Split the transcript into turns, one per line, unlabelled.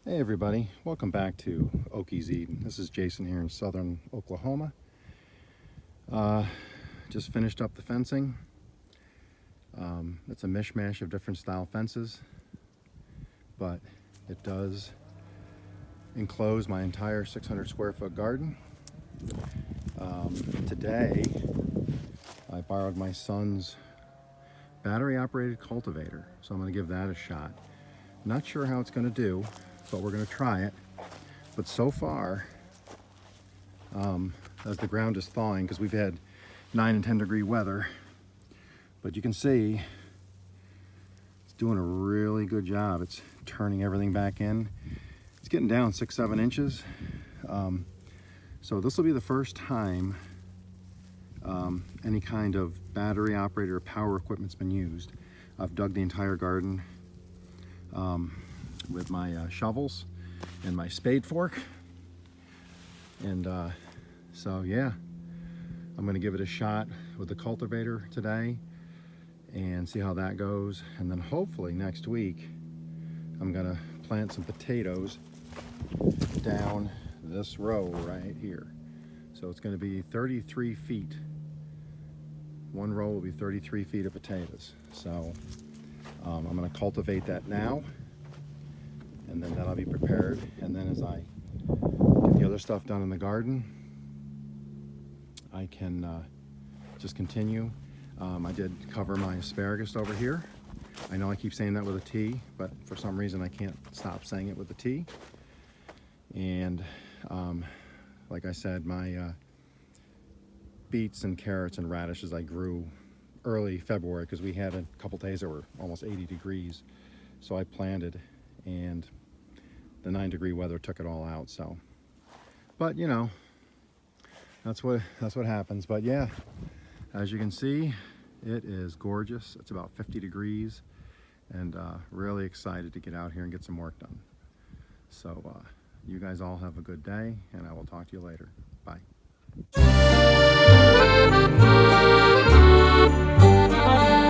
Hey everybody, welcome back to Okies Eden. This is Jason here in southern Oklahoma. Just finished up the fencing. It's a mishmash of different style fences, but it does enclose my entire 600 square foot garden. Today I borrowed my son's battery operated cultivator, so I'm going to give that a shot. Not sure how it's going to do, but we're going to try it. But so far, as the ground is thawing, because we've had 9 and 10 degree weather, but you can see it's doing a really good job. It's turning everything back in. It's getting down 6-7 inches. So this will be the first time any kind of battery operated or power equipment's been used. I've dug the entire garden with my shovels and my spade fork, and so yeah, I'm going to give it a shot with the cultivator today and see how that goes, and then hopefully next week I'm going to plant some potatoes down this row right here. So it's going to be 33 feet. One row will be 33 feet of potatoes. So I'm going to cultivate that now, and then that'll be prepared. And then as I get the other stuff done in the garden, I can just continue. I did cover my asparagus over here. I know I keep saying that with a T, but for some reason I can't stop saying it with a T. And like I said, my beets and carrots and radishes I grew early February, because we had a couple days that were almost 80 degrees. So I planted, and the 9-degree weather took it all out. So, but you know, that's what happens. But yeah, as you can see, it is gorgeous. It's about 50 degrees, and really excited to get out here and get some work done. So you guys all have a good day, and I will talk to you later. Bye.